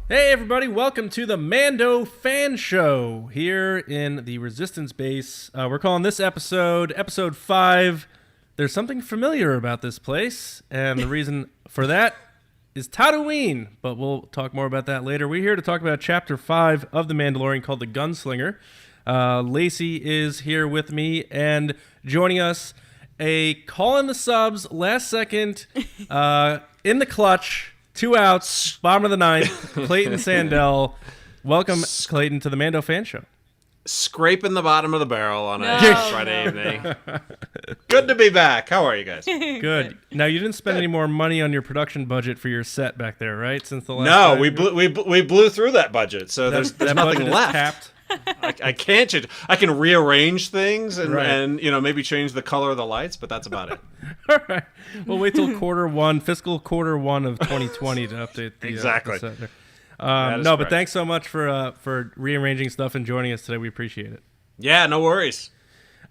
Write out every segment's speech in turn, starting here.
Hey everybody, welcome to the Mando Fan Show here in the Resistance Base. We're calling this episode 5. There's something familiar about this place, and the reason for that is Tatooine, but we'll talk more about that later. We're here to talk about Chapter 5 of The Mandalorian called The Gunslinger. Lacey is here with me, and joining us, a call in the subs, last second, in the clutch, 2 outs, bottom of the ninth, Clayton Sandell. Welcome, Clayton, to the Mando Fan Show. Scraping the bottom of the barrel on a Friday evening. Good to be back. How are you guys? Good. Now, you didn't spend any more money on your production budget for your set back there, right? Since the last No, time? we blew through that budget, so there's nothing left. Capped. I can't change. I can rearrange things and, Right. and maybe change the color of the lights, but that's about it. All right. We'll wait till fiscal quarter one of 2020 to update the Exactly. the set there. That is But correct. thanks so much for rearranging stuff and joining us today. We appreciate it. Yeah, no worries.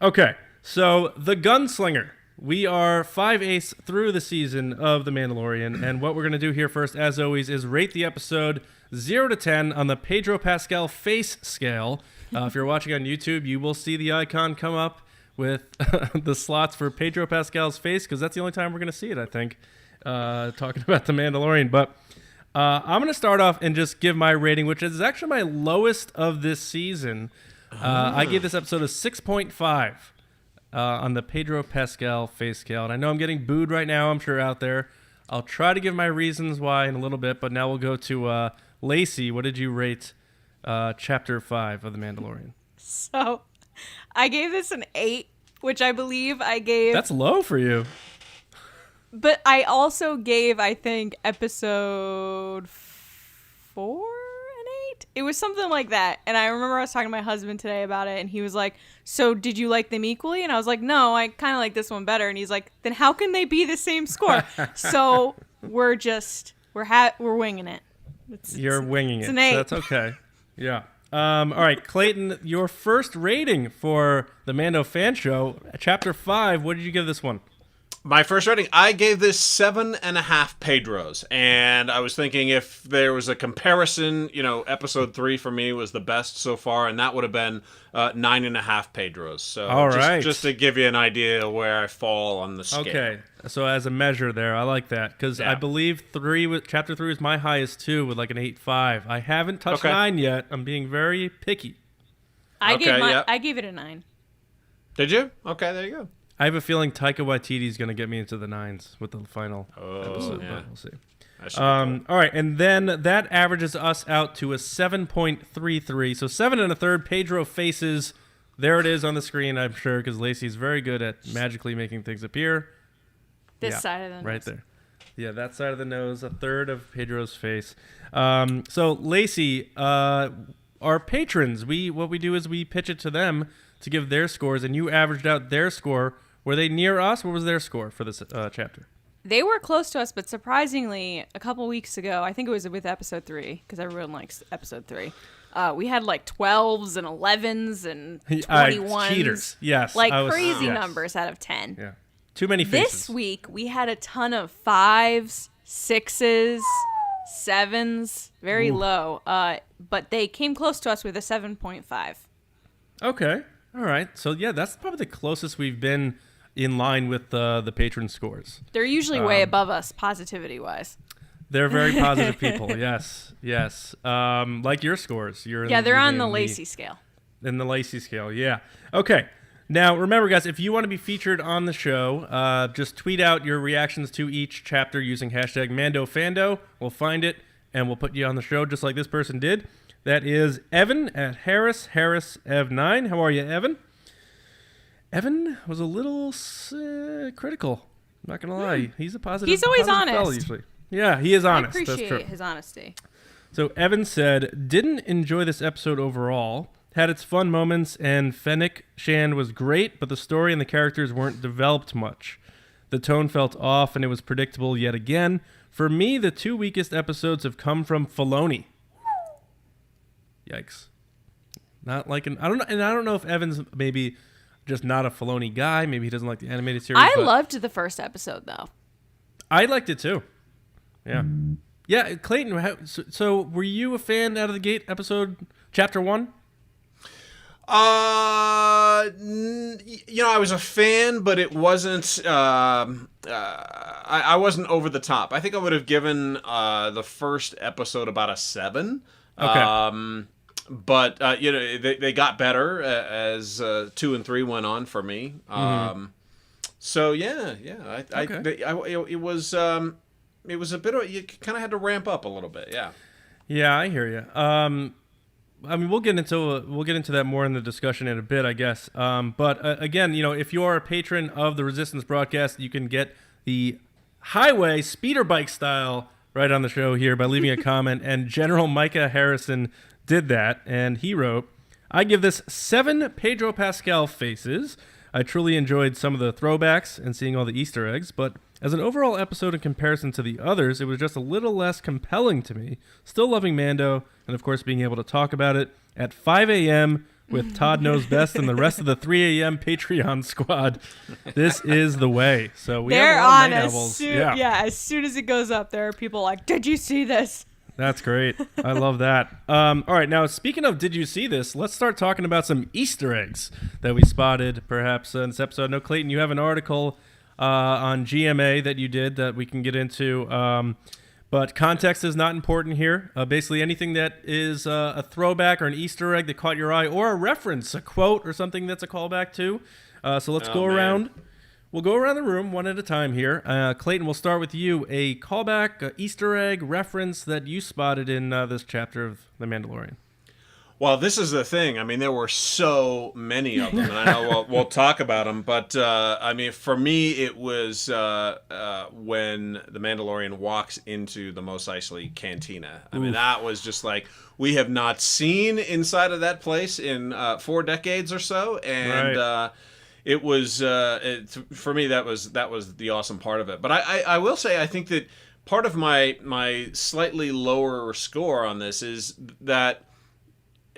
Okay, so The Gunslinger. We are 5/8 through the season of The Mandalorian, and what we're going to do here first, as always, is rate the episode 0 to 10 on the Pedro Pascal face scale. If you're watching on YouTube, you will see the icon come up with the slots for Pedro Pascal's face, because that's the only time we're going to see it, I think, talking about The Mandalorian. But I'm going to start off and just give my rating, which is actually my lowest of this season. I gave this episode a 6.5 on the Pedro Pascal face scale. And I know I'm getting booed right now, I'm sure, out there. I'll try to give my reasons why in a little bit, but now we'll go to Lacey. What did you rate Chapter 5 of The Mandalorian? So, I gave this an 8, which I believe I gave... That's low for you. But I also gave, I think, episode 4 an 8? It was something like that. And I remember I was talking to my husband today about it, and he was like, so did you like them equally? And I was like, no, I kind of like this one better. And he's like, then how can they be the same score? So we're winging it. You're winging it's it. an 8. So that's okay. Yeah. All right, Clayton, your first rating for the Mando Fan Show, Chapter 5. What did you give this one? My first rating, I gave this 7.5 Pedros, and I was thinking if there was a comparison, episode 3 for me was the best so far, and that would have been 9.5 Pedros. So All right. just to give you an idea where I fall on the scale. Okay, so as a measure there, I like that, because Yeah. I believe Chapter 3 is my highest too, with like an 8.5. I haven't touched Okay. 9 yet. I'm being very picky. I yeah. gave it a 9. Did you? Okay, there you go. I have a feeling Taika Waititi is going to get me into the 9s with the final episode, yeah. but we'll see. That should be cool. All right, and then that averages us out to a 7.33. So 7 1/3 Pedro faces. There it is on the screen, I'm sure, because Lacey's very good at magically making things appear. This side of the nose. Right there. Yeah, that side of the nose, a third of Pedro's face. So Lacey, our patrons, what we do is we pitch it to them to give their scores, and you averaged out their score. Were they near us? What was their score for this chapter? They were close to us, but surprisingly, a couple weeks ago, I think it was with episode 3, because everyone likes episode 3. We had like 12s and 11s and 21s. Cheaters, yes. Like yes. crazy numbers out of 10. Yeah. Too many faces. This week, we had a ton of 5s, 6s, 7s, very low. But they came close to us with a 7.5. Okay. All right. So, yeah, that's probably the closest we've been in line with the patron scores. They're usually way above us, positivity-wise. They're very positive people. Yes. Like your scores. They're on the Lacey scale. In the Lacey scale, yeah. Okay. Now, remember, guys, if you want to be featured on the show, just tweet out your reactions to each chapter using hashtag MandoFando. We'll find it, and we'll put you on the show just like this person did. That is Evan at HarrisEv9. How are you, Evan? Evan was a little critical. I'm not going to lie. He's a positive He's always positive honest. fella usually. Yeah, he is honest. I appreciate That's true. his honesty. So Evan said, didn't enjoy this episode overall. Had its fun moments, and Fennec Shand was great, but the story and the characters weren't developed much. The tone felt off, and it was predictable yet again. For me, the 2 weakest episodes have come from Filoni. Yikes. Not liking. I don't know if Evan's maybe just not a Filoni guy. Maybe he doesn't like the animated series. I loved the first episode, though. I liked it too. Yeah. Yeah, Clayton. So were you a fan out of the gate? Chapter 1. I was a fan, but it wasn't. I wasn't over the top. I think I would have given the first episode about a 7. Okay. But they got better as 2 and 3 went on for me. So yeah. It was a bit of, you kind of had to ramp up a little bit. Yeah. Yeah, I hear you. I mean, we'll get into that more in the discussion in a bit, I guess. But again, if you are a patron of the Resistance broadcast, you can get the highway speeder bike style right on the show here by leaving a comment. And General Micah Harrison did that, and he wrote, "I give this 7 Pedro Pascal faces. I truly enjoyed some of the throwbacks and seeing all the Easter eggs, but as an overall episode in comparison to the others, it was just a little less compelling to me. Still loving Mando, and of course being able to talk about it at 5 a.m. with Todd Knows Best and the rest of the 3 a.m. Patreon squad. This is the way." So we They're have a lot on of night as owls. soon, as soon as it goes up, there are people like, "Did you see this?" That's great. I love that. All right, now speaking of did you see this, let's start talking about some Easter eggs that we spotted perhaps in this episode. No, Clayton, you have an article on GMA that you did that we can get into, but context is not important here. Basically anything that is a throwback or an Easter egg that caught your eye, or a reference, a quote or something that's a callback to. So let's go around. We'll go around the room one at a time here. Clayton, we'll start with you. A callback, a Easter egg reference that you spotted in this chapter of The Mandalorian. Well, this is the thing. I mean, there were so many of them, and I know we'll talk about them. But I mean, for me, it was when the Mandalorian walks into the Mos Eisley cantina. I mean, that was just like, we have not seen inside of that place in 4 decades or so, and Right. It was for me, that was the awesome part of it. But I will say, I think that part of my slightly lower score on this is that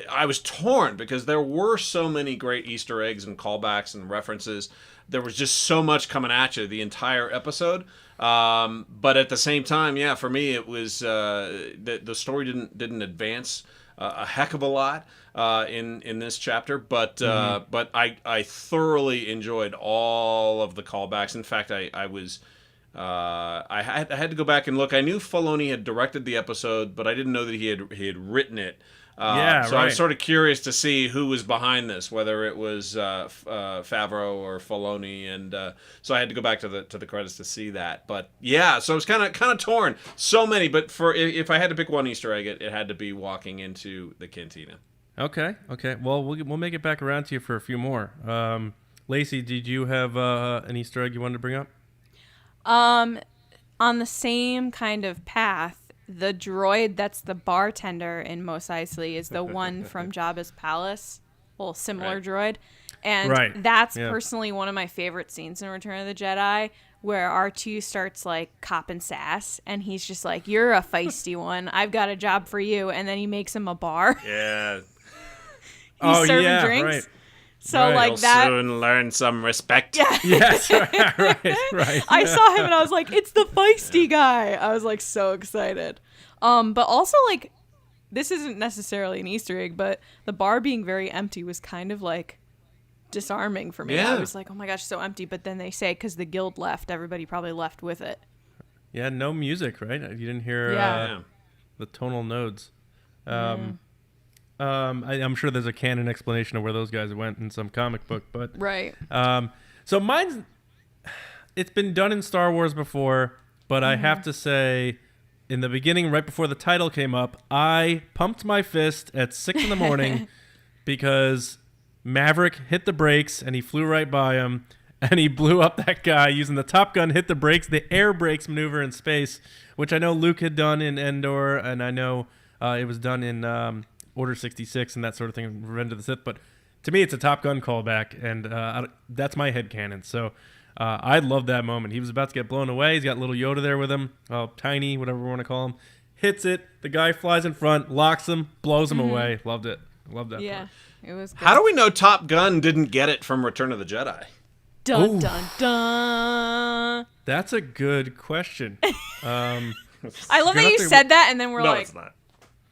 I was torn, because there were so many great Easter eggs and callbacks and references. There was just so much coming at you the entire episode. But at the same time, yeah, for me, it was the story didn't advance a heck of a lot in this chapter, but I thoroughly enjoyed all of the callbacks. In fact, I had to go back and look. I knew Filoni had directed the episode, but I didn't know that he had written it. So right. I was sort of curious to see who was behind this, whether it was Favreau or Filoni, and so I had to go back to the credits to see that. But yeah, so it was kind of torn. So many, but if I had to pick one Easter egg, it had to be walking into the cantina. Okay. Well, we'll make it back around to you for a few more. Lacey, did you have an Easter egg you wanted to bring up? On the same kind of path, the droid that's the bartender in Mos Eisley is the one from Jabba's palace. Well, similar droid. And that's personally one of my favorite scenes in Return of the Jedi, where R2 starts like copping sass, and he's just like, "You're a feisty one. I've got a job for you." And then he makes him a bar. Yeah. He's serving drinks. Right. So like You'll that. soon learn some respect. Yeah. Yes, right. I saw him and I was like, "It's the feisty guy." I was like so excited. But also like, this isn't necessarily an Easter egg, but the bar being very empty was kind of like disarming for me. Yeah. I was like, "Oh my gosh, so empty." But then they say because the guild left, everybody probably left with it. Yeah, no music, right? You didn't hear the tonal nodes. I'm sure there's a canon explanation of where those guys went in some comic book, but Right. So it's been done in Star Wars before, but I have to say, in the beginning, right before the title came up, I pumped my fist at 6 a.m. because Maverick hit the brakes and he flew right by him, and he blew up that guy using the Top Gun, hit the brakes, the air brakes maneuver in space, which I know Luke had done in Endor, and I know it was done in Order 66 and that sort of thing, Revenge of the Sith. But to me, it's a Top Gun callback, and that's my headcanon. So I love that moment. He was about to get blown away. He's got little Yoda there with him, Tiny, whatever we want to call him. Hits it. The guy flies in front, locks him, blows him away. Loved it. Loved that part. It was good. How do we know Top Gun didn't get it from Return of the Jedi? Dun dun dun. That's a good question. I love that you said that, and then we're No, like, it's not.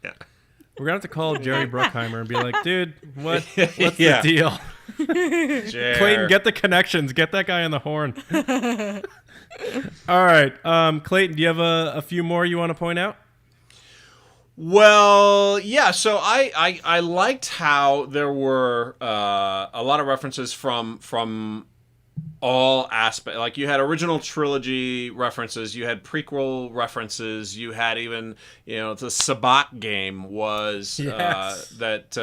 Yeah. We're gonna have to call Jerry Bruckheimer and be like, dude, what's Yeah. the deal? Jer. Clayton, get the connections. Get that guy on the horn. All right, Clayton, do you have a few more you want to point out? Well, yeah. So I liked how there were a lot of references from all aspects. Like you had original trilogy references, you had prequel references, you had even the Sabacc game was Yes. that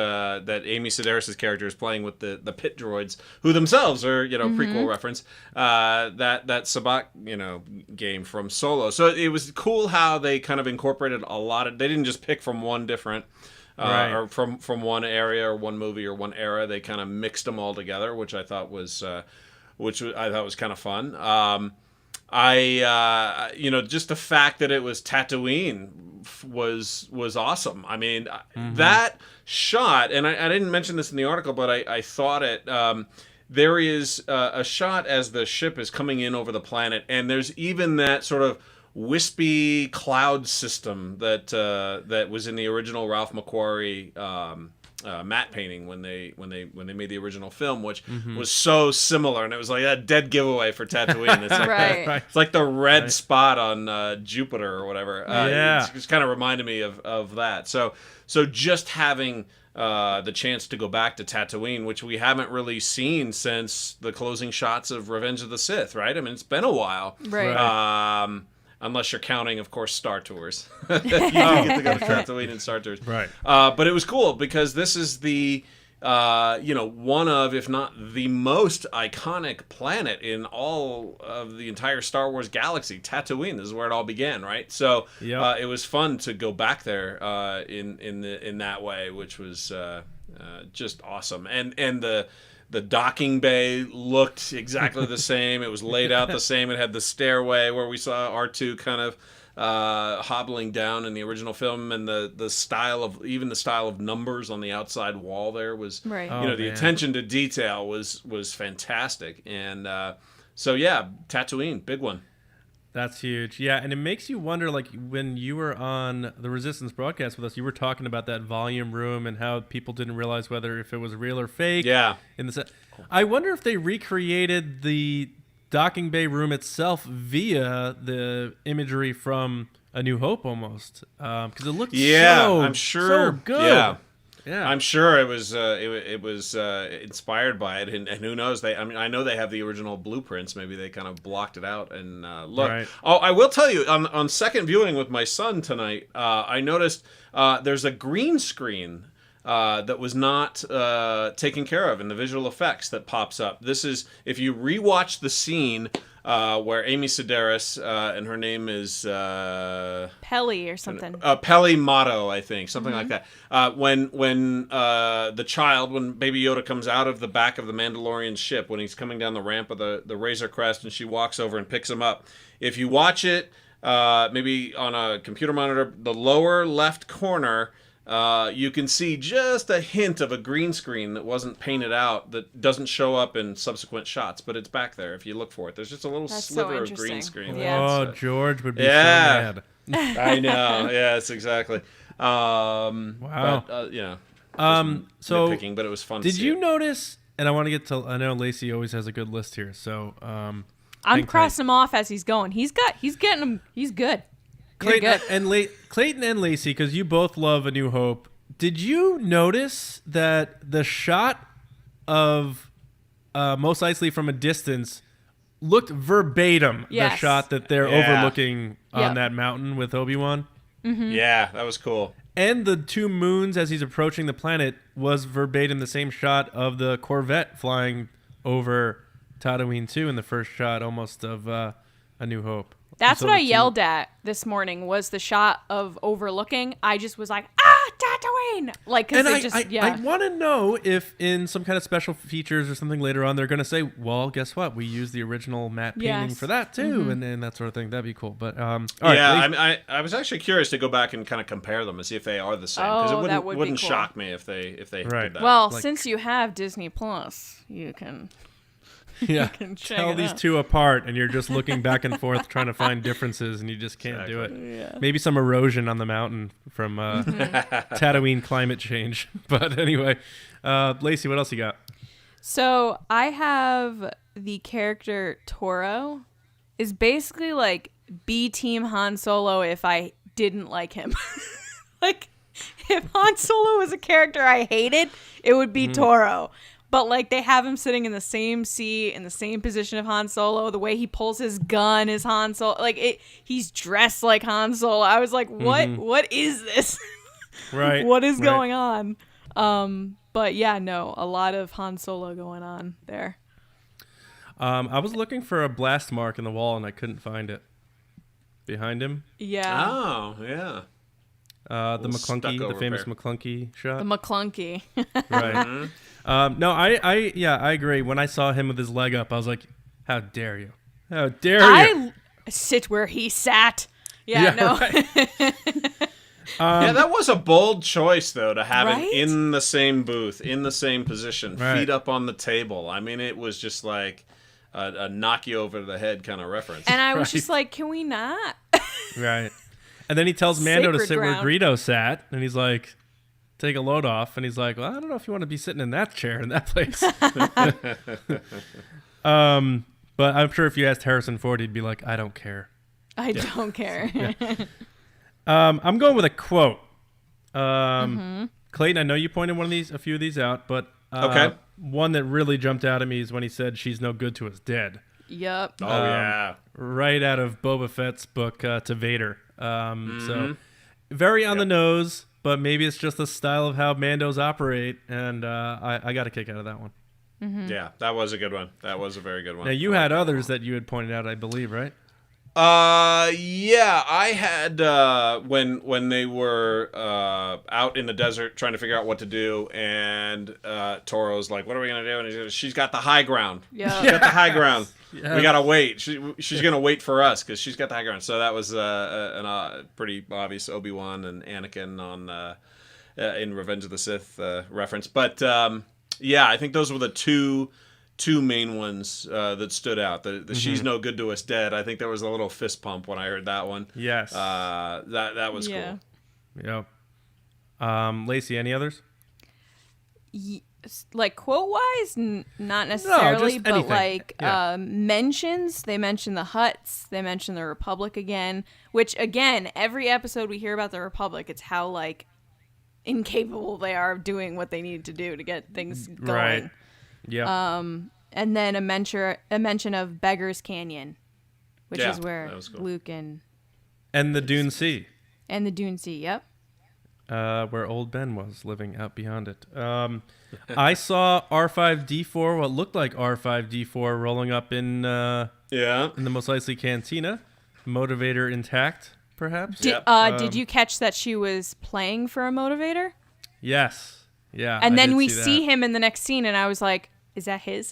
Amy Sedaris' character is playing with the pit droids, who themselves are prequel reference. That Sabacc game from Solo. So it was cool how they kind of incorporated a lot of. They didn't just pick from one different. Right. Or from one area or one movie or one era. They kind of mixed them all together, which I thought was kind of fun. Just the fact that it was Tatooine was awesome. I mean, that shot, and I didn't mention this in the article, but I thought it. There is a shot as the ship is coming in over the planet, and there's even that sort of wispy cloud system that was in the original Ralph McQuarrie matte painting when they made the original film, which was so similar, and it was like a dead giveaway for Tatooine. It's like Right. it's like the red spot on Jupiter or whatever. Yeah. It just kind of reminded me of that. So just having the chance to go back to Tatooine, which we haven't really seen since the closing shots of Revenge of the Sith, right? I mean, it's been a while. right. Unless you're counting, of course, Star Tours. You get to go to Tatooine and Star Tours. Right. But it was cool because this is the, one of, if not the most iconic planet in all of the entire Star Wars galaxy. Tatooine, this is where it all began, right? So Yep. it was fun to go back there in that way, which was just awesome. And the docking bay looked exactly the same. It was laid out the same. It had the stairway where we saw R2 kind of hobbling down in the original film, and the style of numbers on the outside wall there was, Right. Oh, the man. attention to detail was fantastic. And so yeah, Tatooine, big one. That's huge. Yeah, and it makes you wonder, like, when you were on the Resistance broadcast with us, you were talking about that volume room and how people didn't realize whether if it was real or fake. Yeah. In the I wonder if they recreated the docking bay room itself via the imagery from A New Hope almost. Because it looked I'm sure. so good. Yeah. I'm sure it was inspired by it, and who knows? I know they have the original blueprints. Maybe they kind of blocked it out and look. Right. Oh, I will tell you on second viewing with my son tonight, I noticed there's a green screen that was not taken care of in the visual effects that pops up. This is if you rewatch the scene where Amy Sedaris and her name is Pelly or something. Peli Motto, I think, something like that. When Baby Yoda comes out of the back of the Mandalorian ship, when he's coming down the ramp of the Razor Crest, and she walks over and picks him up. If you watch it, maybe on a computer monitor, the lower left corner, you can see just a hint of a green screen that wasn't painted out that doesn't show up in subsequent shots, but it's back there if you look for it. There's just a little That's so sliver of interesting. green screen. Yeah. Oh, That's, George would be Yeah. so mad. I know. Yes, exactly. Wow. But, So nitpicking, but it was fun. did to see you it. notice, and I want to get to, I know Lacey always has a good list here, so I'm crossing him off as he's going. He's getting him. He's good. You're Clayton good. Clayton and Lacey, because you both love A New Hope, did you notice that the shot of Mos Eisley from a distance looked verbatim the Yes. shot that they're Yeah. overlooking on Yep. that mountain with Obi-Wan? Yeah, that was cool. And the two moons as he's approaching the planet was verbatim the same shot of the Corvette flying over Tatooine too in the first shot almost of A New Hope. That's So what I the two- yelled at this morning was the shot of overlooking. I just was like, Tatooine! Like, because And it just, I want to know if in some kind of special features or something later on, they're going to say, well, guess what? We used the original matte painting Yes. for that too. And that sort of thing. That'd be cool. But all right, Yeah, I was actually curious to go back and kind of compare them and see if they are the same, because Oh, it that would be wouldn't cool. shock me if they Right. did that. Well, Like- since you have Disney Plus, you can. Yeah, can check tell it these out. two apart, and you're just looking back and forth trying to find differences, and you just can't do it. Yeah. Maybe some erosion on the mountain from Tatooine climate change. But anyway, Lacey, what else you got? So I have the character Toro is basically like B Team Han Solo if I didn't like him. Like if Han Solo was a character I hated, it would be Toro. But like they have him sitting in the same seat in the same position of Han Solo. The way he pulls his gun is Han Solo. Like he's dressed like Han Solo. I was like, what? What is this? Right. What is going on? But yeah, no, a lot of Han Solo going on there. I was looking for a blast mark in the wall, and I couldn't find it. Behind him, Yeah. Oh, yeah. the McClunky, the stuck-over famous pair. McClunky shot. The McClunky. Right. No, I agree. When I saw him with his leg up, I was like, "How dare you? How dare you?" I sit where he sat. Yeah, no. Right. Yeah, that was a bold choice, though, to have Right? him in the same booth, in the same position, Right. feet up on the table. I mean, it was just like a knock you over the head kind of reference. And I was Right. just like, can we not? Right. And then he tells Mando to Sacred sit ground. where Greedo sat, and he's like, "Take a load off," and he's like, "Well, I don't know if you want to be sitting in that chair in that place." But I'm sure if you asked Harrison Ford, he'd be like, "I don't care." I don't care. I'm going with a quote. Clayton, I know you pointed a few of these out, but Okay. one that really jumped out at me is when he said, "She's no good to us dead." Yep. Oh, yeah. Right out of Boba Fett's book to Vader. So very on the nose, but maybe it's just the style of how Mandos operate, and I got a kick out of that one. Yeah, that was a good one. That was a very good one. Now, you had others that you had pointed out, I believe, right? Yeah, I had when they were out in the desert trying to figure out what to do, and Toro's like, "What are we gonna do?" And he goes, "She's got the high ground. Yeah. She's got the high ground. Yes. We gotta wait. She's gonna wait for us because she's got the high ground." So that was a pretty obvious Obi-Wan and Anakin on in Revenge of the Sith reference. But yeah, I think those were the two main ones that stood out. The "She's no good to us dead." I think there was a little fist pump when I heard that one. Yes. That was Yeah. cool. Yep. Lacey, any others? Like quote wise, not necessarily, just but anything. like Yeah. mentions. They mention the Hutts. They mention the Republic again. Which again, every episode we hear about the Republic, it's how like incapable they are of doing what they need to do to get things going. Right. Yeah. And then a mention of Beggar's Canyon, which Yeah, is where that was cool. Luke and And the Dune Sea, the Dune Sea. Yep. where old Ben was living out beyond it. I saw R5D4, what looked like R5D4, rolling up in Yeah. the Mos Eisley Cantina. Motivator intact, perhaps? Did you catch that she was playing for a motivator? Yes. Yeah. And I then did we see that. see him in the next scene, and I was like, "Is that his?"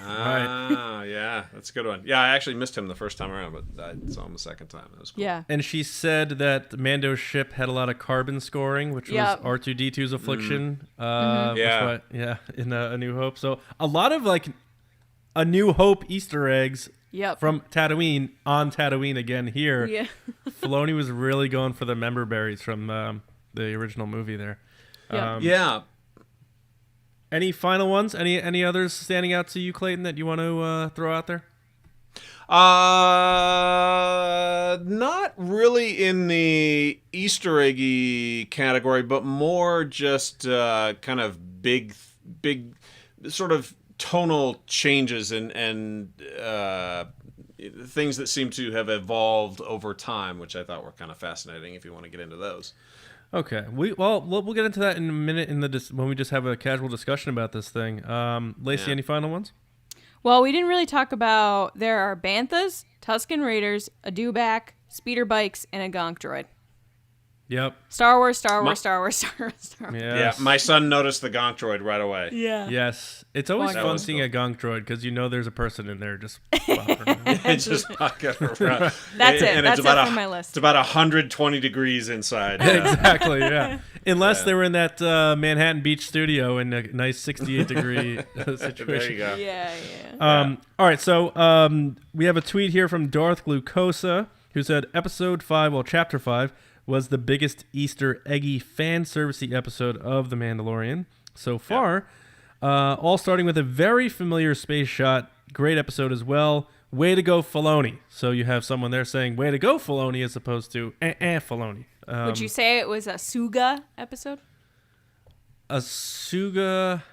Ah, yeah, that's a good one. Yeah, I actually missed him the first time around, but I saw him the second time. That was cool. Yeah. And she said that Mando's ship had a lot of carbon scoring, which Yep. was R2D2's affliction. Yeah. In A New Hope. So a lot of like A New Hope Easter eggs Yep. from Tatooine on Tatooine again here. Yeah. Filoni was really going for the member berries from the original movie there. Yeah. Yeah. Any final ones? Any others standing out to you, Clayton, that you want to throw out there? Not really in the Easter eggy category, but more just kind of big sort of tonal changes and things that seem to have evolved over time, which I thought were kind of fascinating. If you want to get into those. Okay. We'll get into that in a minute when we just have a casual discussion about this thing. Lacey, Yeah. any final ones? Well, we didn't really talk about. There are banthas, Tusken Raiders, a dewback, speeder bikes, and a gonk droid. Yep. Star Wars, Star Wars, Star Wars, Star Wars, Star Wars. Yes. Yeah, my son noticed the gonk droid right away. Yeah. Yes. It's always That fun was seeing cool. a gonk droid because you know there's a person in there just bopping around. It's just fucking around. That's it. And That's it's about it from my list. It's about 120 degrees inside. Exactly, yeah. Unless they were in that Manhattan Beach studio in a nice 68 degree situation. There you go. Yeah, yeah. All right, so we have a tweet here from Darth Glucosa who said Chapter 5 was the biggest Easter eggy fan servicey episode of The Mandalorian so far. All starting with a very familiar space shot. Great episode as well. Way to go, Filoni. So you have someone there saying, way to go, Filoni, as opposed to Filoni. Would you say it was a Suga episode? A Suga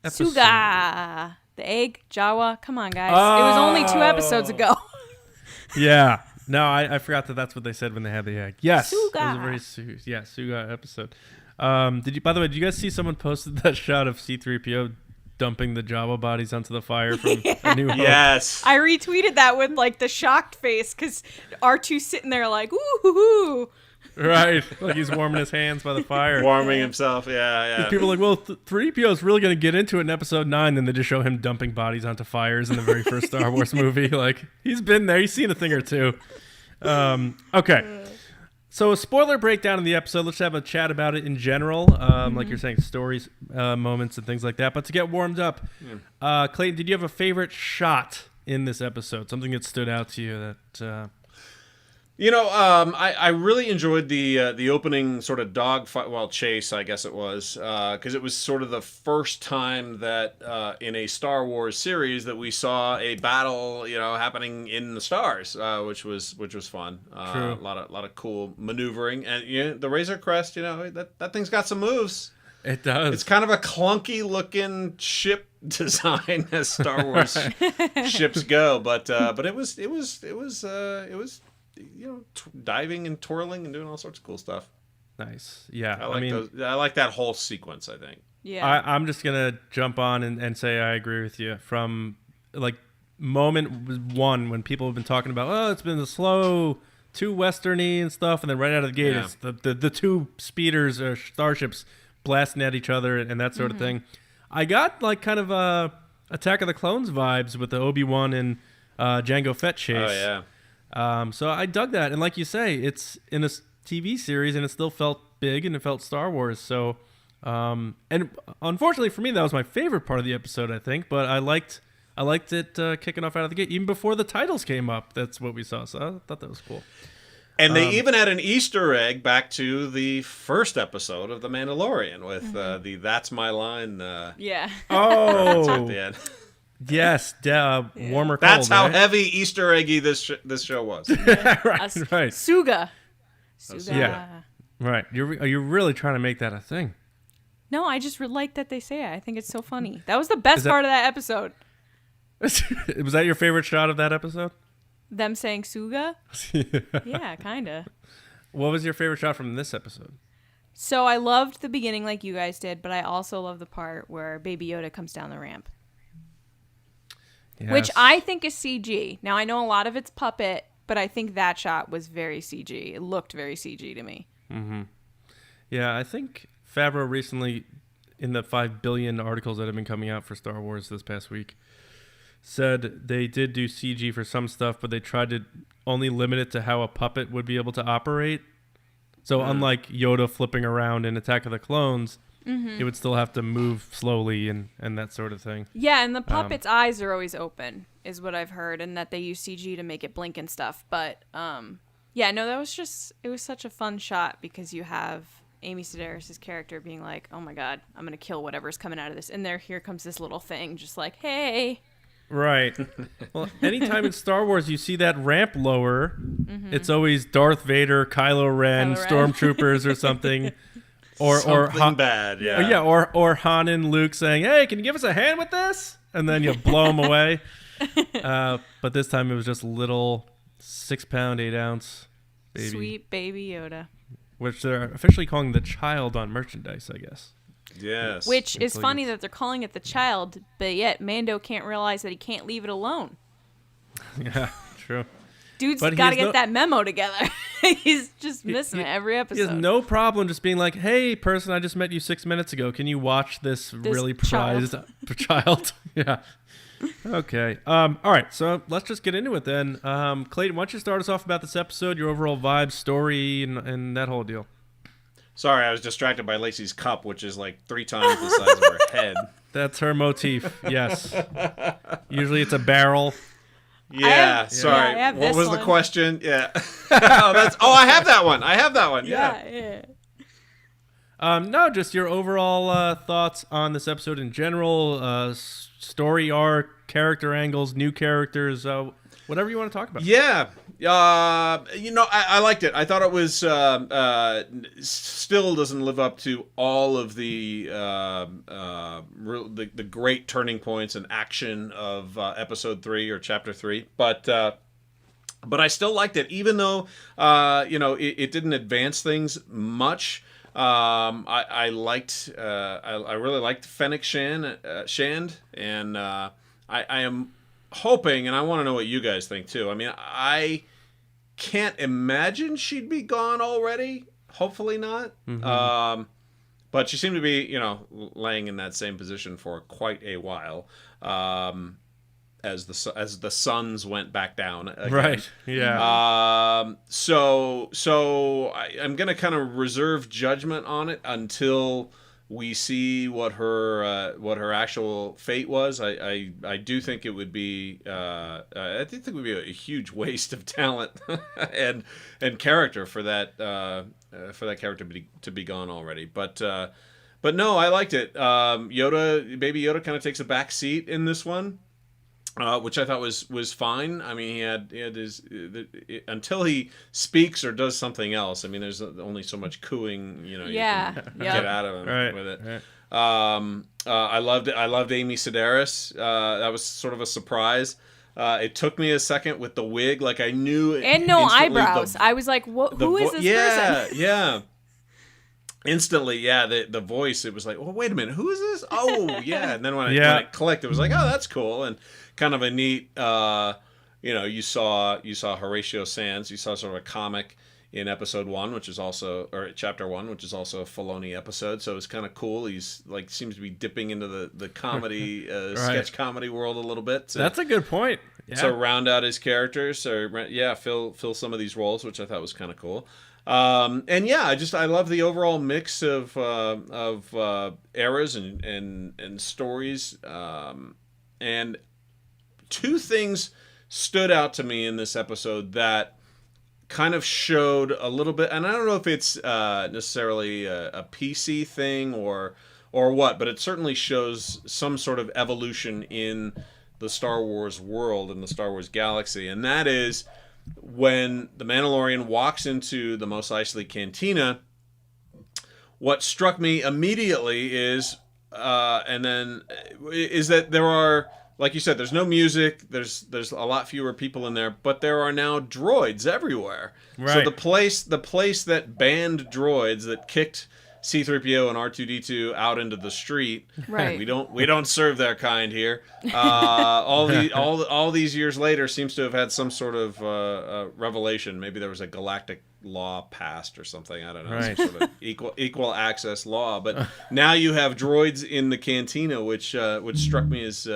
episode. Suga. The egg, Jawa. Come on, guys. It was only 2 episodes ago. Yeah. No, I forgot that's what they said when they had the egg. Yes. Suga. It was a very Suga episode. By the way, did you guys see someone posted that shot of C-3PO dumping the Jawa bodies onto the fire from A New Hope? Yes. I retweeted that with like the shocked face because R2's sitting there like, ooh, hoo, hoo. Right. Like he's warming his hands by the fire. Warming himself. Yeah. People are like, well, 3PO is really going to get into it in episode 9. Then they just show him dumping bodies onto fires in the very first Star Wars movie. Like, he's been there. He's seen a thing or two. Okay. So a spoiler breakdown of the episode. Let's have a chat about it in general. Like you're saying, stories, moments, and things like that. But to get warmed up, Clayton, did you have a favorite shot in this episode? Something that stood out to you that... I really enjoyed the opening sort of dogfight, chase, I guess it was, because it was sort of the first time that in a Star Wars series that we saw a battle, happening in the stars, which was fun. True. A lot of cool maneuvering, and the Razor Crest, that thing's got some moves. It does. It's kind of a clunky looking ship design as Star Wars ships go, but it was diving and twirling and doing all sorts of cool stuff. Nice. Yeah. I like that whole sequence, I think. Yeah. I'm just going to jump on and say I agree with you. From like moment 1 when people have been talking about, it's been the slow, too westerny and stuff, and then right out of the gate, it's the 2 speeders or starships blasting at each other and that sort of thing. I got like kind of Attack of the Clones vibes with the Obi-Wan and Jango Fett chase. Oh, yeah. So I dug that, and like you say, it's in a TV series, and it still felt big, and it felt Star Wars. So, and unfortunately for me, that was my favorite part of the episode, I think. But I liked it kicking off out of the gate, even before the titles came up. That's what we saw. So I thought that was cool. And they even had an Easter egg back to the first episode of The Mandalorian with the "That's my line." Yeah. Oh, at the end. Yes, warmer. That's cold, how right? heavy Easter eggy this show was. right. Suga. Yeah. Right. Are you really trying to make that a thing? No, I just like that they say it. I think it's so funny. That was the best part of that episode. Was that your favorite shot of that episode? Them saying Suga? Yeah, kind of. What was your favorite shot from this episode? So I loved the beginning like you guys did, but I also love the part where Baby Yoda comes down the ramp. Yes. Which I think is CG. Now, I know a lot of it's puppet, but I think that shot was very CG. It looked very CG to me. Mm-hmm. Yeah, I think Favreau recently, in the 5 billion articles that have been coming out for Star Wars this past week, said they did do CG for some stuff, but they tried to only limit it to how a puppet would be able to operate. So unlike Yoda flipping around in Attack of the Clones, it would still have to move slowly and that sort of thing. Yeah, and the puppet's eyes are always open, is what I've heard, and that they use CG to make it blink and stuff. But, yeah, no, it was such a fun shot because you have Amy Sedaris' character being like, oh my god, I'm going to kill whatever's coming out of this. And here comes this little thing, just like, hey. Right. Well, anytime in Star Wars you see that ramp lower, it's always Darth Vader, Kylo Ren, Stormtroopers or something. Or bad, yeah. Or Han and Luke saying, "Hey, can you give us a hand with this?" And then you blow them away. But this time it was just little 6-pound, 8-ounce baby, Sweet baby Yoda, which they're officially calling the child on merchandise, I guess. Yes. which is funny that they're calling it the child, but yet Mando can't realize that he can't leave it alone. Yeah, true. Dude's But he got to has get that memo together. He's just missing it every He episode. has no problem just being like, "Hey, person, I just met you 6 minutes ago. Can you watch this really prized child?" Yeah. Okay. All right. So let's just get into it then. Clayton, why don't you start us off about this episode, your overall vibe, story, and that whole deal? Sorry, I was distracted by Lacey's cup, which is like 3 times the size of her head. That's her motif. Yes. Usually it's a barrel. Yeah, sorry. I have what this was one. the question? Yeah. I have that one. Yeah. No, just your overall thoughts on this episode in general, story arc, character angles, new characters, whatever you want to talk about. Yeah. I liked it. I thought it was still doesn't live up to all of the great turning points and action of episode 3 or chapter 3, but I still liked it, even though it didn't advance things much. I really liked Fennec Shand, and I am hoping, and I want to know what you guys think too. I mean, I can't imagine she'd be gone already. Hopefully not. Mm-hmm. But she seemed to be, laying in that same position for quite a while. As the suns went back down again. Right. Yeah. So I'm gonna kind of reserve judgment on it until we see what her actual fate was. I do think it would be I think it would be a huge waste of talent and character for that character to be gone already. But no, I liked it. Baby Yoda kind of takes a back seat in this one. Which I thought was fine. I mean, he had his until he speaks or does something else. I mean, there's only so much cooing, you can get out of him with it. Right. I loved Amy Sedaris. That was sort of a surprise. It took me a second with the wig, like I knew. And no eyebrows. I was like, who is this person? Yeah. Instantly, the voice. It was like, well, wait a minute, who is this? Oh, yeah. And then when it clicked, it was like, oh, that's cool, and kind of a neat. You saw Horatio Sands. You saw sort of a comic in episode 1, or chapter 1, which is also a Filoni episode. So it's kind of cool. He's like seems to be dipping into the comedy, sketch comedy world a little bit. That's a good point. Yeah. So round out his characters, fill some of these roles, which I thought was kind of cool. I love the overall mix of eras and stories. And 2 things stood out to me in this episode that kind of showed a little bit, and I don't know if it's necessarily a PC thing or what, but it certainly shows some sort of evolution in the Star Wars world and the Star Wars galaxy, and that is when the Mandalorian walks into the Mos Eisley Cantina. What struck me immediately is that there are, like you said, there's no music. There's a lot fewer people in there, but there are now droids everywhere. Right. So the place that banned droids, that kicked C-3PO and R2-D2 out into the street. Right. We don't serve their kind here. All these years later seems to have had some sort of revelation. Maybe there was a galactic law passed or something. I don't know. Right. Some sort of equal access law. But now you have droids in the cantina, which struck me as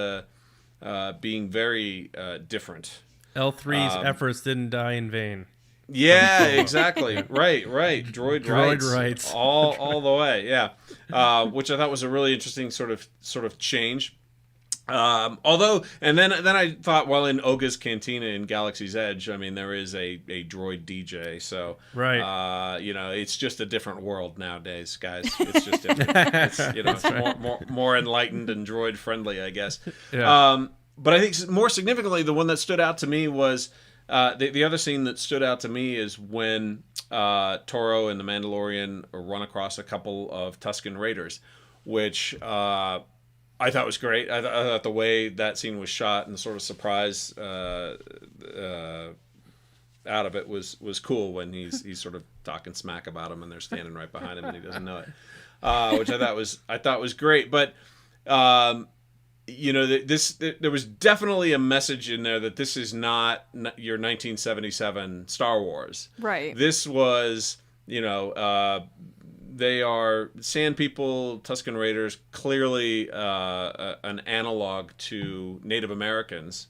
being very different. L3's efforts didn't die in vain. Yeah, exactly. Right. Droid rights. All the way. Yeah. Which I thought was a really interesting sort of change. Although, and then I thought, well, in Oga's Cantina in Galaxy's Edge, I mean, there is a droid DJ, so right. It's just a different world nowadays, guys. It's just different. It's more enlightened and droid friendly, I guess. Yeah. But I think more significantly, the one that stood out to me was. The other scene that stood out to me is when Toro and the Mandalorian run across a couple of Tusken Raiders, which I thought was great. I thought the way that scene was shot and the sort of surprise out of it was cool when he's sort of talking smack about them and they're standing right behind him and he doesn't know it, which I thought was great. But there was definitely a message in there that this is not your 1977 Star Wars. Right. This was, they are Sand People, Tusken Raiders, clearly an analog to Native Americans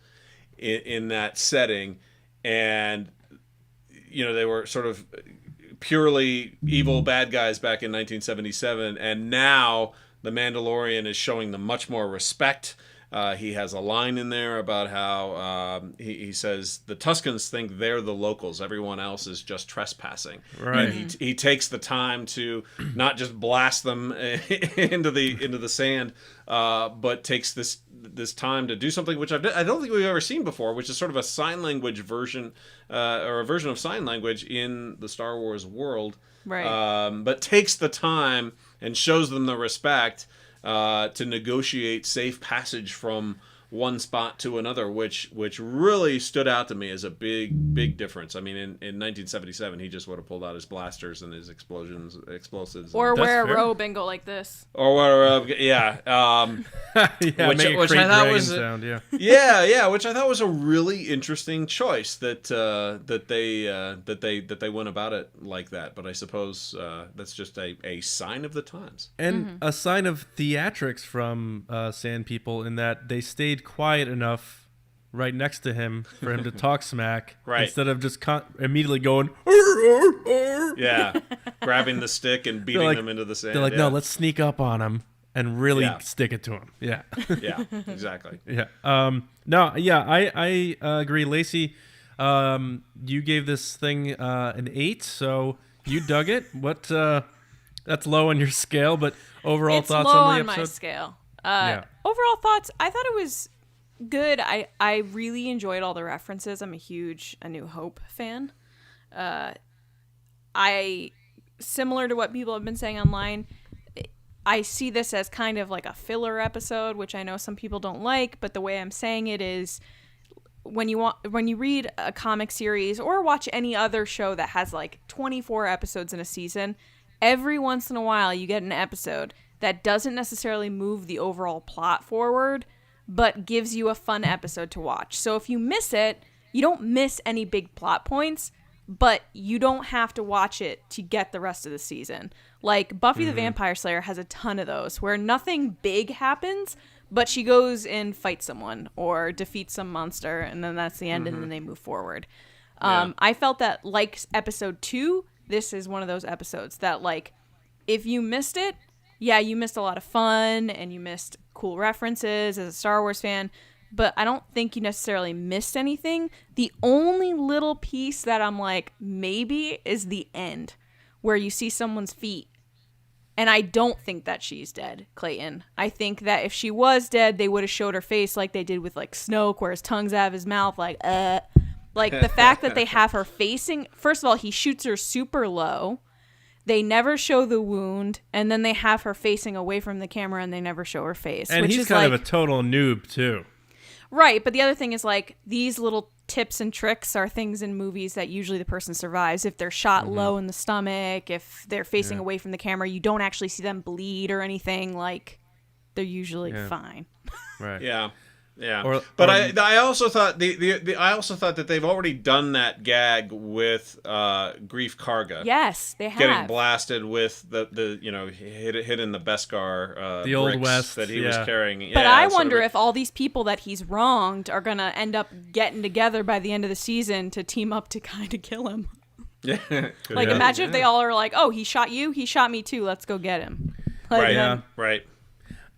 in that setting. And, they were sort of purely evil bad guys back in 1977. And now the Mandalorian is showing them much more respect. He has a line in there about how he says the Tuskens think they're the locals. Everyone else is just trespassing. Right. And he takes the time to not just blast them into the sand, but takes this time to do something which I don't think we've ever seen before, which is sort of a sign language version or a version of sign language in the Star Wars world. Right. But takes the time and shows them the respect to negotiate safe passage from one spot to another, which really stood out to me as a big difference. I mean, in 1977, he just would have pulled out his blasters and his explosives. Or wear fair. a robe and go like this. Or wear a robe, yeah. Yeah, which make a I Crate thought Dragon was sound, yeah. yeah, which I thought was a really interesting choice that they went about it like that. But I suppose that's just a sign of the times. And a sign of theatrics from Sand People in that they stayed quiet enough right next to him for him to talk smack Right. instead of just immediately going Yeah, grabbing the stick and beating like- them into the sand. they're like, yeah. no, let's sneak up on him and really Yeah. stick it to him. Yeah. Yeah, exactly. Yeah. No, yeah, I agree. Lacey, you gave this thing an 8, so you dug it. What that's low on your scale, but overall It's thoughts low on the on my episode? scale. Yeah. Overall thoughts, I thought it was good. I really enjoyed all the references. I'm a huge A New Hope fan. Similar to what people have been saying online, I see this as kind of like a filler episode, which I know some people don't like, but the way I'm saying it is when you read a comic series or watch any other show that has like 24 episodes in a season, every once in a while you get an episode that doesn't necessarily move the overall plot forward, but gives you a fun episode to watch. So if you miss it, you don't miss any big plot points, but you don't have to watch it to get the rest of the season. Like Buffy the Vampire Slayer has a ton of those where nothing big happens, but she goes and fights someone or defeats some monster, and then that's the end, and then they move forward. I felt that, like episode 2, this is one of those episodes that, like, if you missed it, yeah, you missed a lot of fun, and you missed cool references as a Star Wars fan, but I don't think you necessarily missed anything. The only little piece that I'm like, maybe, is the end, where you see someone's feet. And I don't think that she's dead, Clayton. I think that if she was dead, they would have showed her face like they did with, like, Snoke, where his tongue's out of his mouth, like, Like, the fact that they have her facing... First of all, he shoots her super low. They never show the wound, and then they have her facing away from the camera, and they never show her face. And which he's is kind like, of a total noob, too. Right, but the other thing is, like, these little tips and tricks are things in movies that usually the person survives. If they're shot low in the stomach, if they're facing away from the camera, you don't actually see them bleed or anything. Like, they're usually fine. Right. Yeah. Yeah, Or I also thought I also thought that they've already done that gag with Grief Karga. Yes, they have. Getting blasted with the hit in the Beskar The Old bricks West, that he was carrying. But I wonder if all these people that he's wronged are gonna end up getting together by the end of the season to team up to kind of kill him. Yeah. Like, imagine if they all are like, "Oh, he shot you. He shot me too. Let's go get him." Like, Right. Yeah. Right.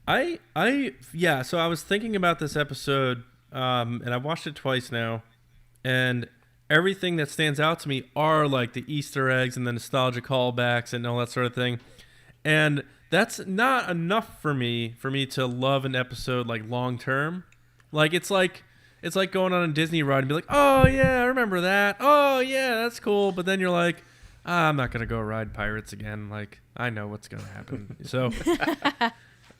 So I was thinking about this episode, and I've watched it twice now, and everything that stands out to me are like the Easter eggs and the nostalgia callbacks and all that sort of thing. And that's not enough for me to love an episode like long term. Like it's like going on a Disney ride and be like, "Oh yeah, I remember that. Oh yeah, that's cool." But then you're like, I'm not gonna go ride pirates again. Like, I know what's gonna happen. So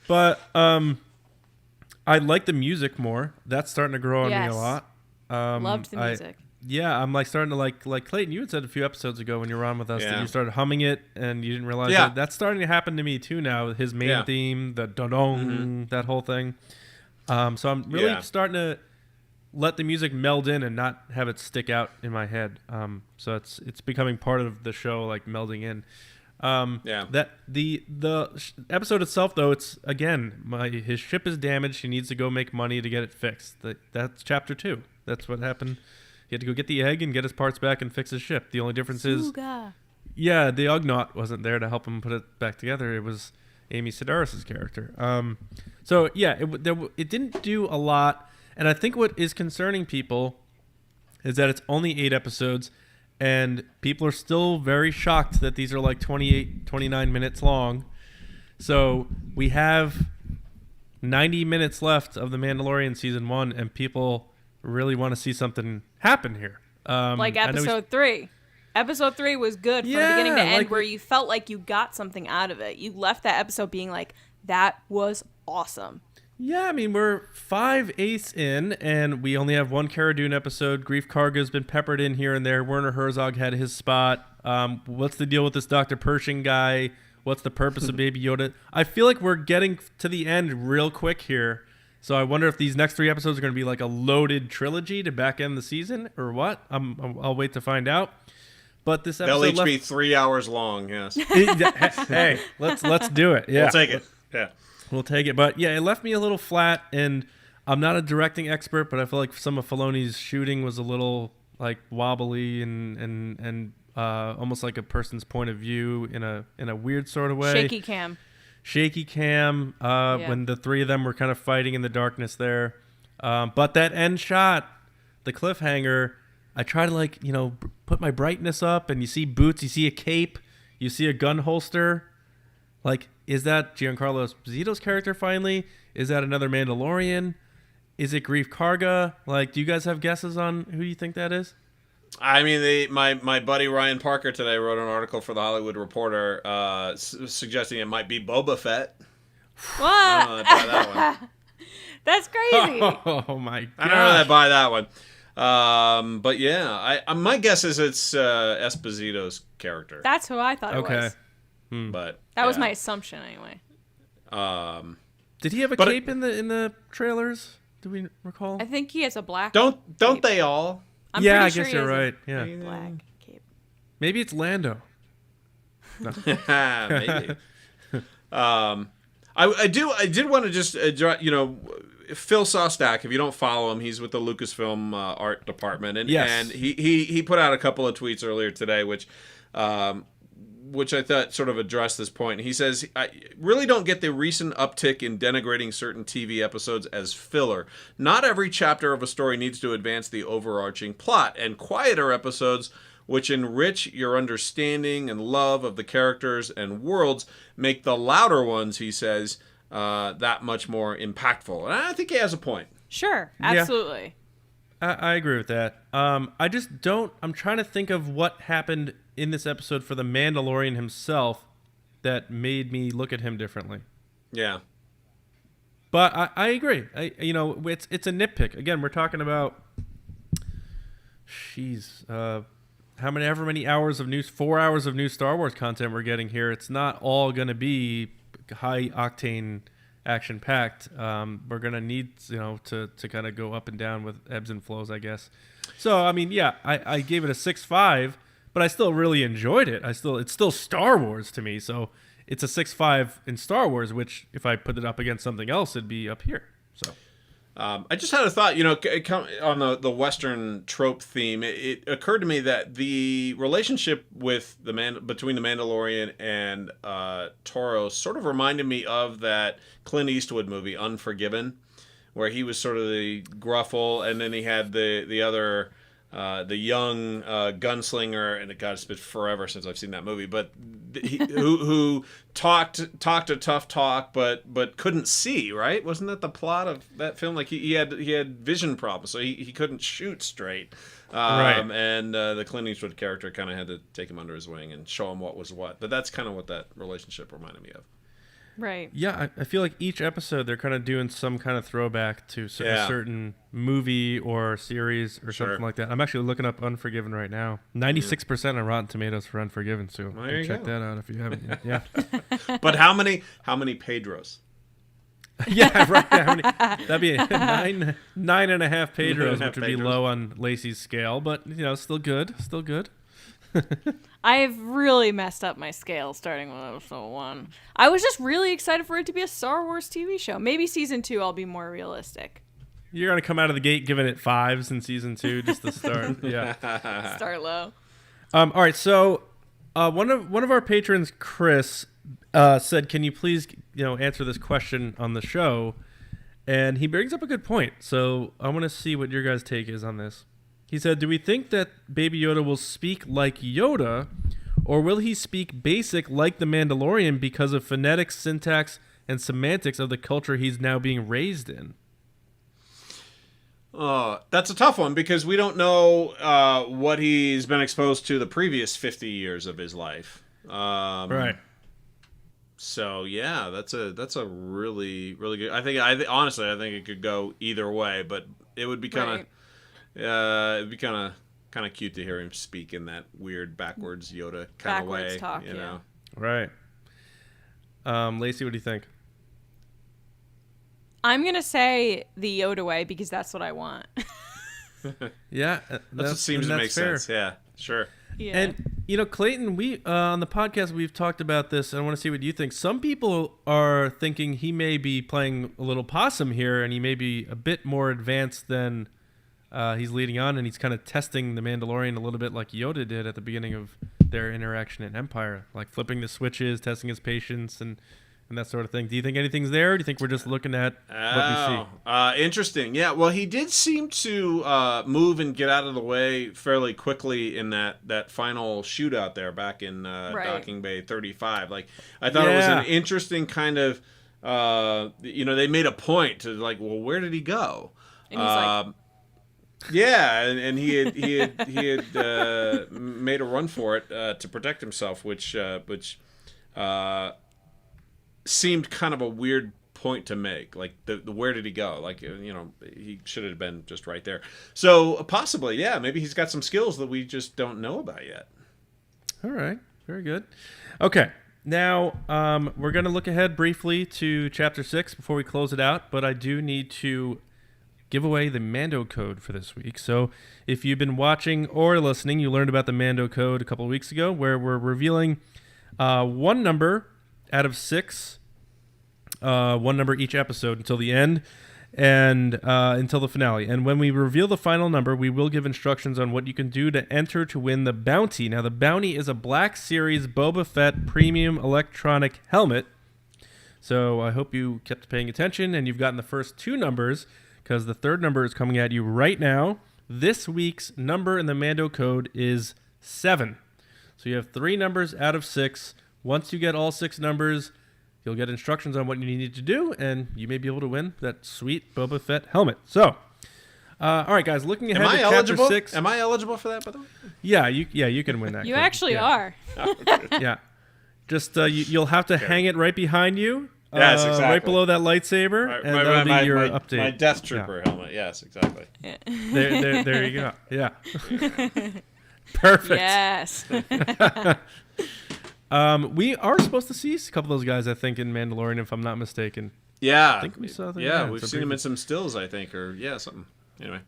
But I like the music more. That's starting to grow on me a Yes. lot. loved the music. I'm like starting to like Clayton. You had said a few episodes ago when you were on with us that Yeah. you started humming it and you didn't realize Yeah. it. That's starting to happen to me too now. His main Yeah. theme, the dong, that whole thing. So I'm really starting to let the music meld in and not have it stick out in my head. So it's becoming part of the show, like melding in. That the episode itself, though, it's again, his ship is damaged. He needs to go make money to get it fixed. That's chapter 2. That's what happened. He had to go get the egg and get his parts back and fix his ship. The only difference is, the Ugnaught wasn't there to help him put it back together. It was Amy Sedaris' character. So yeah, it didn't do a lot. And I think what is concerning people is that it's only 8 episodes, and people are still very shocked that these are like 28, 29 minutes long. So we have 90 minutes left of The Mandalorian Season 1, and people really want to see something happen here. Like episode 3. Episode 3 was good from beginning to end, where you felt like you got something out of it. You left that episode being like, that was awesome. Yeah, I mean, we're 5/8 in, and we only have one Cara Dune episode. Grief Karga's been peppered in here and there. Werner Herzog had his spot. What's the deal with this Dr. Pershing guy? What's the purpose of Baby Yoda? I feel like we're getting to the end real quick here. So I wonder if these next 3 episodes are going to be like a loaded trilogy to back end the season or what. I'll wait to find out. But this episode they'll each be 3 hours long. Yes. Hey, let's do it. Yeah, we'll take it. Yeah. We'll take it. But yeah, it left me a little flat, and I'm not a directing expert, but I feel like some of Filoni's shooting was a little like wobbly and almost like a person's point of view in a weird sort of way. Shaky cam when the 3 of them were kind of fighting in the darkness there. But that end shot, the cliffhanger, I try to put my brightness up, and you see boots, you see a cape, you see a gun holster. Like, is that Giancarlo Esposito's character finally? Is that another Mandalorian? Is it Grief Karga? Like, do you guys have guesses on who you think that is? I mean, my buddy Ryan Parker today wrote an article for The Hollywood Reporter suggesting it might be Boba Fett. What? I don't know that buy that one. That's crazy. Oh my god! I don't know that buy that one. But yeah, my guess is it's Esposito's character. That's who I thought it was. But that was my assumption anyway. Did he have a cape in the trailers? Do we recall? I think he has a black. Don't they all? I'm I sure guess you're right. Yeah, black cape. Maybe it's Lando. No. Maybe. I did want to just Phil Sostak, if you don't follow him, he's with the Lucasfilm art department, and he put out a couple of tweets earlier today, which I thought sort of addressed this point. He says, I really don't get the recent uptick in denigrating certain TV episodes as filler. Not every chapter of a story needs to advance the overarching plot, and quieter episodes which enrich your understanding and love of the characters and worlds make the louder ones, he says, that much more impactful. And I think he has a point. Sure, absolutely. Yeah. I agree with that. I just don't... I'm trying to think of what happened in this episode for the Mandalorian himself that made me look at him differently. Yeah. But I agree. It's a nitpick. Again, we're talking about... however many hours of news, 4 hours of new Star Wars content we're getting here. It's not all going to be high octane action packed. We're going to need, to kind of go up and down with ebbs and flows, I guess. So, I mean, yeah, I gave it a 6.5, but I still really enjoyed it. It's still Star Wars to me. So it's a 6.5 in Star Wars, which if I put it up against something else, it'd be up here. So. I just had a thought, on the Western trope theme. It occurred to me that the relationship with between the Mandalorian and Toro sort of reminded me of that Clint Eastwood movie Unforgiven, where he was sort of the gruffle, and then he had the other the young gunslinger, and it's been forever since I've seen that movie, but who talked a tough talk, but couldn't see, right? Wasn't that the plot of that film? Like he had vision problems, so he couldn't shoot straight. Right. And the Clint Eastwood character kind of had to take him under his wing and show him what was what. But that's kind of what that relationship reminded me of. Right. Yeah, I feel like each episode they're kind of doing some kind of throwback to a certain movie or series or something like that. I'm actually looking up Unforgiven right now. 96% on Rotten Tomatoes for Unforgiven, so check that out if you haven't yet. Yeah. But how many Pedros? Yeah, right. That'd be 9.5 Pedros, which would be Pedros. low on Lacey's scale, but still good. Still good. I've really messed up my scale starting with episode 1. I was just really excited for it to be a Star Wars TV show. Maybe season 2 I'll be more realistic. You're gonna come out of the gate giving it 5s in season 2 just to start. Yeah. Start low. All right. So one of our patrons, Chris, said, "Can you please answer this question on the show?" And he brings up a good point. So I want to see what your guys' take is on this. He said, "Do we think that Baby Yoda will speak like Yoda, or will he speak basic like the Mandalorian because of phonetics, syntax, and semantics of the culture he's now being raised in?" That's a tough one because we don't know what he's been exposed to the previous 50 years of his life. Right. So yeah, that's a really really good. Honestly, I think it could go either way, but it would be kind of it'd be kind of cute to hear him speak in that weird backwards Yoda kind of way. Backwards talk, you know. Right. Lacey, what do you think? I'm going to say the Yoda way because that's what I want. Yeah, That's what seems to make fair. sense. Yeah, sure. Yeah. And Clayton, we on the podcast we've talked about this, and I want to see what you think. Some people are thinking he may be playing a little possum here, and he may be a bit more advanced than he's leading on, and he's kind of testing the Mandalorian a little bit like Yoda did at the beginning of their interaction in Empire, like flipping the switches, testing his patience, and that sort of thing. Do you think anything's there? Or do you think we're just looking at what we see? Interesting. Yeah, well, he did seem to move and get out of the way fairly quickly in that final shootout there back in Docking Bay 35. Like, I thought it was an interesting kind of, they made a point to like, well, where did he go? And he's like, yeah, and he had made a run for it to protect himself, which seemed kind of a weird point to make. Like, the where did he go? Like, he should have been just right there. So possibly, yeah, maybe he's got some skills that we just don't know about yet. All right, very good. Okay, now we're going to look ahead briefly to Chapter 6 before we close it out, but I do need to give away the Mando code for this week. So if you've been watching or listening, you learned about the Mando code a couple of weeks ago, where we're revealing one number out of 6, one number each episode until the end and until the finale. And when we reveal the final number, we will give instructions on what you can do to enter to win the bounty. Now, the bounty is a Black Series Boba Fett premium electronic helmet. So I hope you kept paying attention and you've gotten the first 2 numbers, because the third number is coming at you right now. This week's number in the Mando code is 7. So you have 3 numbers out of 6. Once you get all 6 numbers, you'll get instructions on what you need to do, and you may be able to win that sweet Boba Fett helmet. So, all right, guys, looking ahead to Chapter 6. Am I eligible for that, by the way? Yeah, you can win that. you code. actually are. Yeah. Just you'll have to hang it right behind you. Yes, exactly. Right below that lightsaber, and that'll be your update. My Death Trooper helmet. Yes, exactly. Yeah. There you go. Yeah. Perfect. Yes. We are supposed to see a couple of those guys, I think, in Mandalorian, if I'm not mistaken. Yeah. I think we saw them. Yeah, we've seen them in some stills, I think, or something. Anyway.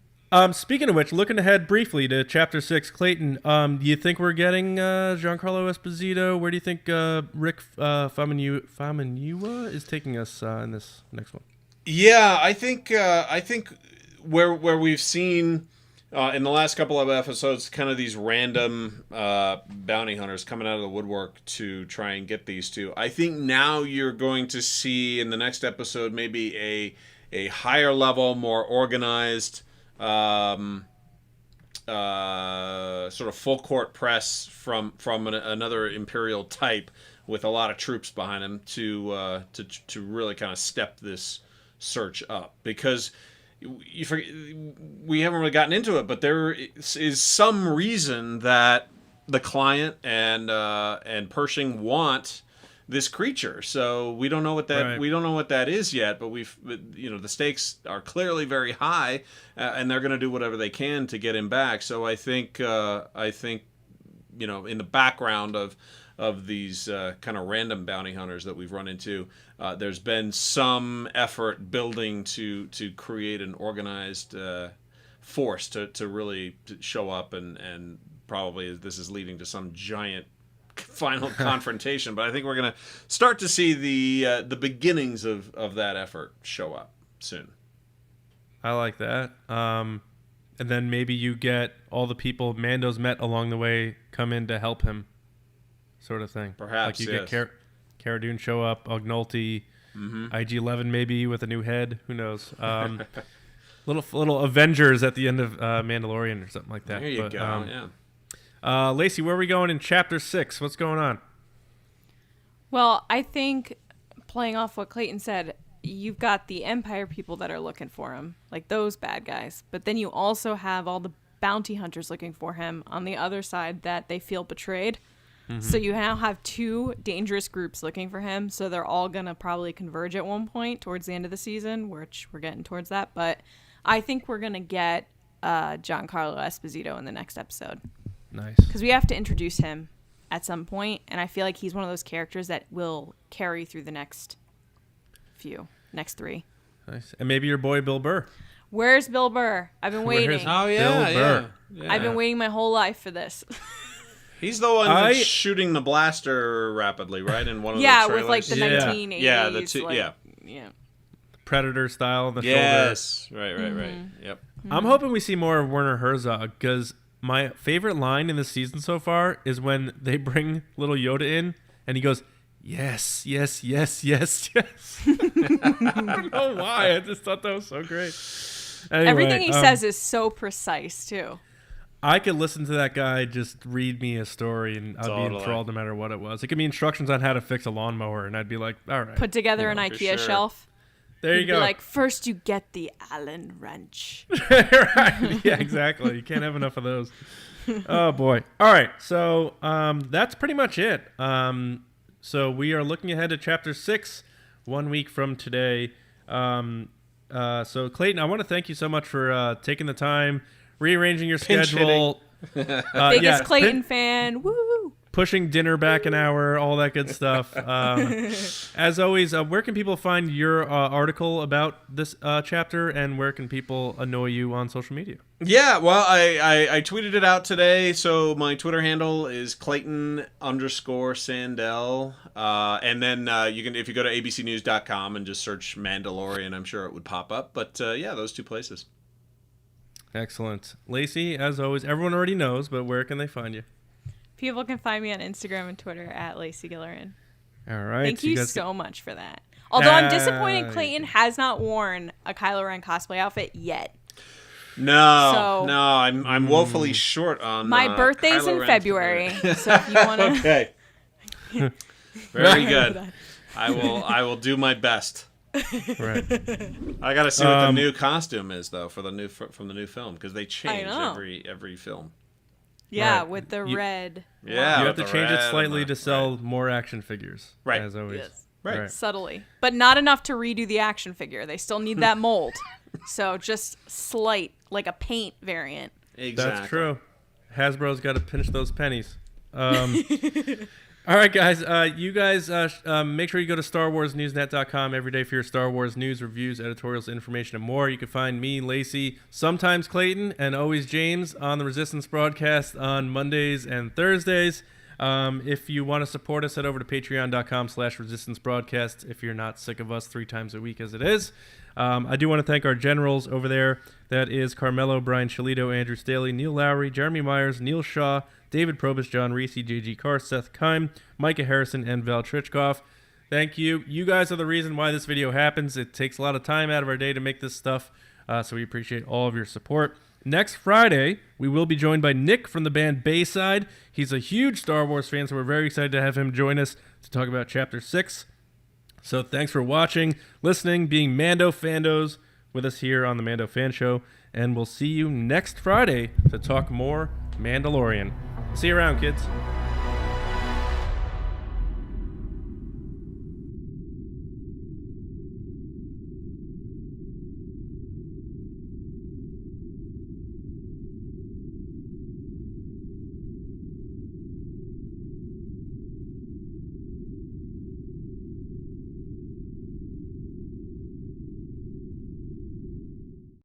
Speaking of which, looking ahead briefly to Chapter 6, Clayton, do you think we're getting Giancarlo Esposito? Where do you think Rick Famuyiwa is taking us in this next one? Yeah, I think where we've seen in the last couple of episodes kind of these random bounty hunters coming out of the woodwork to try and get these 2. I think now you're going to see in the next episode maybe a higher level, more organized sort of full court press from another Imperial type with a lot of troops behind him to really kind of step this search up, because we haven't really gotten into it, but there is some reason that the client and Pershing want this creature. So we don't know what that is yet, but the stakes are clearly very high, and they're going to do whatever they can to get him back. So I think in the background of these kind of random bounty hunters that we've run into, there's been some effort building to create an organized force to really show up, and probably this is leading to some giant final confrontation. But I think we're going to start to see the beginnings of that effort show up soon. I like that. And then maybe you get all the people Mando's met along the way come in to help him, sort of thing. Perhaps, like you yes. get Cara Dune show up, Ognolte, IG-11 maybe with a new head. Who knows? Little Avengers at the end of Mandalorian or something like that. There you go. Yeah. Lacey, where are we going in Chapter 6? What's going on? Well, I think, playing off what Clayton said, you've got the Empire people that are looking for him, like those bad guys. But then you also have all the bounty hunters looking for him on the other side that they feel betrayed. So you now have two dangerous groups looking for him. So they're all going to probably converge at one point towards the end of the season, which we're getting towards that. But I think we're going to get Giancarlo Esposito in the next episode. Nice. Because we have to introduce him at some point, and I feel like he's one of those characters that will carry through the next three. Nice. And maybe your boy Bill Burr. Where's Bill Burr? I've been waiting. Oh yeah, Bill Burr. yeah. I've been waiting my whole life for this. He's the one that's shooting the blaster rapidly, right? In one of the trailers. With like the 1980s. Yeah, the two. Like, yeah. Predator style on the Yes. Right. Yep. shoulder. I'm hoping we see more of Werner Herzog, because my favorite line in the season so far is when they bring little Yoda in and he goes, yes, yes, yes, yes, yes. I don't know why. I just thought that was so great. Anyway, everything he says is so precise, too. I could listen to that guy just read me a story and I'd be enthralled no matter what it was. It could be instructions on how to fix a lawnmower and I'd be like, all right. Put together an IKEA shelf. There you He'd go. Be like, first you get the Allen wrench. Right. Yeah, exactly. You can't have enough of those. Oh, boy. All right. So that's pretty much it. So we are looking ahead to Chapter 6, 1 week from today. So, Clayton, I want to thank you so much for taking the time, rearranging your schedule. Biggest Clayton fan. Woo! Pushing dinner back an hour, all that good stuff. As always, where can people find your article about this chapter, and where can people annoy you on social media? Yeah, well, I tweeted it out today, so my Twitter handle is Clayton_Sandell. And then you can, if you go to abcnews.com and just search Mandalorian, I'm sure it would pop up. But yeah, those two places. Excellent. Lacey, as always, everyone already knows, but where can they find you? People can find me on Instagram and Twitter at Lacey Gilleran. All right. Thank you so much for that. Although I'm disappointed Clayton has not worn a Kylo Ren cosplay outfit yet. No, I'm woefully short on my birthday's Kylo in Ren's February, so if you want to. Okay. Very good. I will do my best. Right. I got to see what the new costume is though from the new film, because they change every film. Yeah, right. with the red. Yeah, you have to change it slightly to sell more action figures. Right. As always. Yes. Right. Subtly. But not enough to redo the action figure. They still need that mold. So just slight, like a paint variant. Exactly. That's true. Hasbro's got to pinch those pennies. All right, guys. You guys make sure you go to StarWarsNewsNet.com every day for your Star Wars news, reviews, editorials, information, and more. You can find me, Lacey, sometimes Clayton, and always James on the Resistance broadcast on Mondays and Thursdays. If you want to support us, head over to patreon.com/Resistance broadcast if you're not sick of us 3 times a week as it is. I do want to thank our generals over there. That is CARMELO, Brian Shalito, Andrew Staley, Neil Lowry, Jeremy Myers, Neil Shaw, David Probus, John Risi, JG Carr, Seth Kime, Micah Harrison, and Val Trichkoff. Thank you. You guys are the reason why this video happens. It takes a lot of time out of our day to make this stuff, so we appreciate all of your support. Next Friday, we will be joined by Nick from the band Bayside. He's a huge Star Wars fan, so we're very excited to have him join us to talk about Chapter 6. So thanks for watching, listening, being Mando Fandos with us here on the Mando Fan Show, and we'll see you next Friday to talk more Mandalorian. See you around, kids.